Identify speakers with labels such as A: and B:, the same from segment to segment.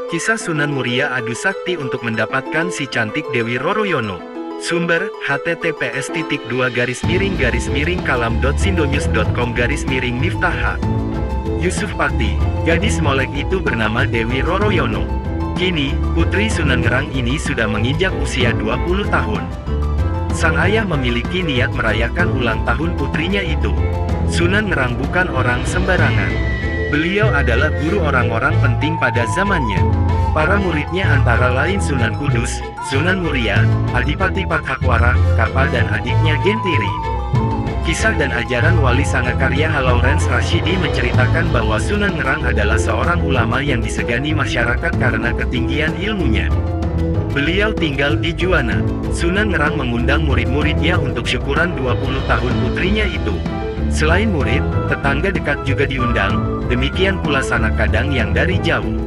A: Kisah Sunan Muria adu sakti untuk mendapatkan si cantik Dewi Roroyono. Sumber, https://kalam.sindonews.com/miftah. Yusuf Pakti, gadis molek itu bernama Dewi Roroyono. Kini, putri Sunan Ngerang ini sudah menginjak usia 20 tahun. Sang ayah memiliki niat merayakan ulang tahun putrinya itu. Sunan Ngerang bukan orang sembarangan. Beliau adalah guru orang-orang penting pada zamannya. Para muridnya antara lain Sunan Kudus, Sunan Muria, Adipati Pathakwara, Kapa dan adiknya Gentiri. Kisah dan ajaran Wali Sangakarya Lawrence Rashidi menceritakan bahwa Sunan Ngerang adalah seorang ulama yang disegani masyarakat karena ketinggian ilmunya. Beliau tinggal di Juwana. Sunan Ngerang mengundang murid-muridnya untuk syukuran 20 tahun putrinya itu. Selain murid, tetangga dekat juga diundang, demikian pula sanak kadang yang dari jauh.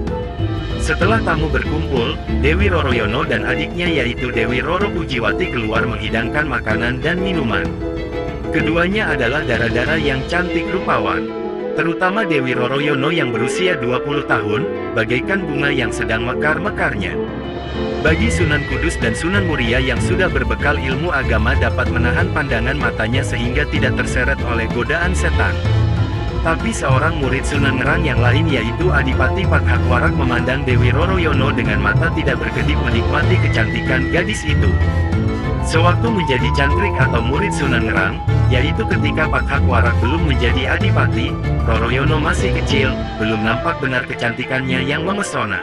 A: Setelah tamu berkumpul, Dewi Roroyono dan adiknya yaitu Dewi Roro Pujiwati keluar menghidangkan makanan dan minuman. Keduanya adalah dara-dara yang cantik rupawan. Terutama Dewi Roroyono yang berusia 20 tahun, bagaikan bunga yang sedang mekar-mekarnya. Bagi Sunan Kudus dan Sunan Muria yang sudah berbekal ilmu agama dapat menahan pandangan matanya sehingga tidak terseret oleh godaan setan. Tapi seorang murid Sunan Ngerang yang lain yaitu Adipati Pathakwara memandang Dewi Roroyono dengan mata tidak berkedip menikmati kecantikan gadis itu. Sewaktu menjadi cantrik atau murid Sunan Ngerang, yaitu ketika Pathakwara belum menjadi adipati, Roroyono masih kecil, belum nampak benar kecantikannya yang memesona.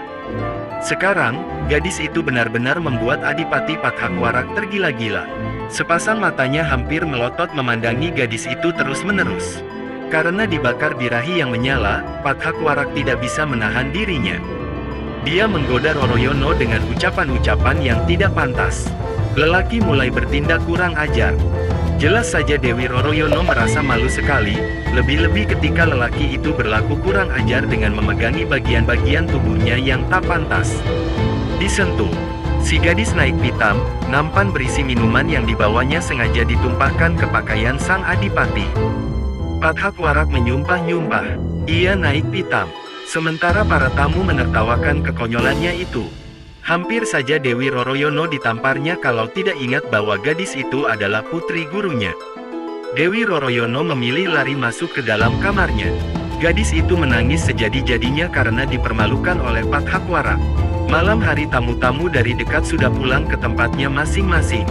A: Sekarang, gadis itu benar-benar membuat Adipati Pathakwara tergila-gila. Sepasang matanya hampir melotot memandangi gadis itu terus-menerus. Karena dibakar birahi yang menyala, Pathakwara tidak bisa menahan dirinya. Dia menggoda Roroyono dengan ucapan-ucapan yang tidak pantas. Lelaki mulai bertindak kurang ajar. Jelas saja Dewi Roroyono merasa malu sekali, lebih-lebih ketika lelaki itu berlaku kurang ajar dengan memegangi bagian-bagian tubuhnya yang tak pantas. Disentuh, si gadis naik pitam, nampan berisi minuman yang dibawanya sengaja ditumpahkan ke pakaian sang adipati. Pathakwara menyumpah-nyumpah, ia naik pitam. Sementara para tamu menertawakan kekonyolannya itu. Hampir saja Dewi Roroyono ditamparnya kalau tidak ingat bahwa gadis itu adalah putri gurunya. Dewi Roroyono memilih lari masuk ke dalam kamarnya. Gadis itu menangis sejadi-jadinya karena dipermalukan oleh Pathakwara. Malam hari tamu-tamu dari dekat sudah pulang ke tempatnya masing-masing.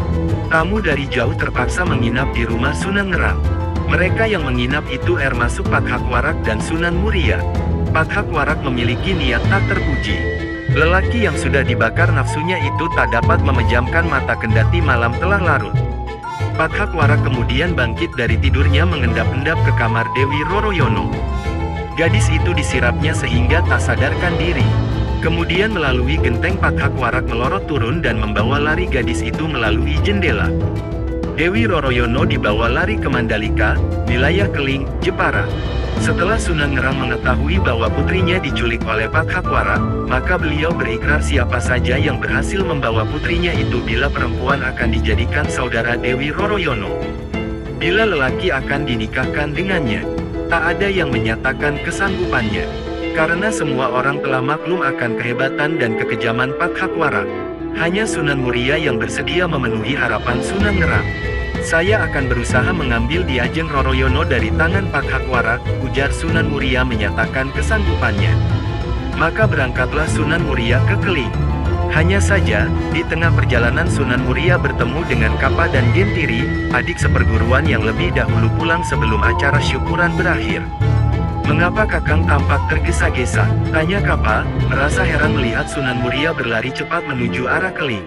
A: Tamu dari jauh terpaksa menginap di rumah Sunan Ngerang. Mereka yang menginap itu termasuk Pathakwara dan Sunan Muria. Pathakwara memiliki niat tak terpuji. Lelaki yang sudah dibakar nafsunya itu tak dapat memejamkan mata kendati malam telah larut. Pathakwara kemudian bangkit dari tidurnya mengendap-endap ke kamar Dewi Roroyono. Gadis itu disirapnya sehingga tak sadarkan diri. Kemudian melalui genteng Pathakwara melorot turun dan membawa lari gadis itu melalui jendela. Dewi Roroyono dibawa lari ke Mandalika, wilayah Keling, Jepara. Setelah Sunan Ngerang mengetahui bahwa putrinya diculik oleh Pathakwara, maka beliau berikrar siapa saja yang berhasil membawa putrinya itu bila perempuan akan dijadikan saudara Dewi Roroyono. Bila lelaki akan dinikahkan dengannya. Tak ada yang menyatakan kesanggupannya. Karena semua orang telah maklum akan kehebatan dan kekejaman Pathakwara. Hanya Sunan Muria yang bersedia memenuhi harapan Sunan Ngerang. Saya akan berusaha mengambil Diajeng Roroyono dari tangan Pathakwara, ujar Sunan Muria menyatakan kesanggupannya. Maka berangkatlah Sunan Muria ke Keling. Hanya saja, di tengah perjalanan Sunan Muria bertemu dengan Kapa dan Gentiri, adik seperguruan yang lebih dahulu pulang sebelum acara syukuran berakhir. "Mengapa Kakang tampak tergesa-gesa?" tanya Kapa, merasa heran melihat Sunan Muria berlari cepat menuju arah Keling.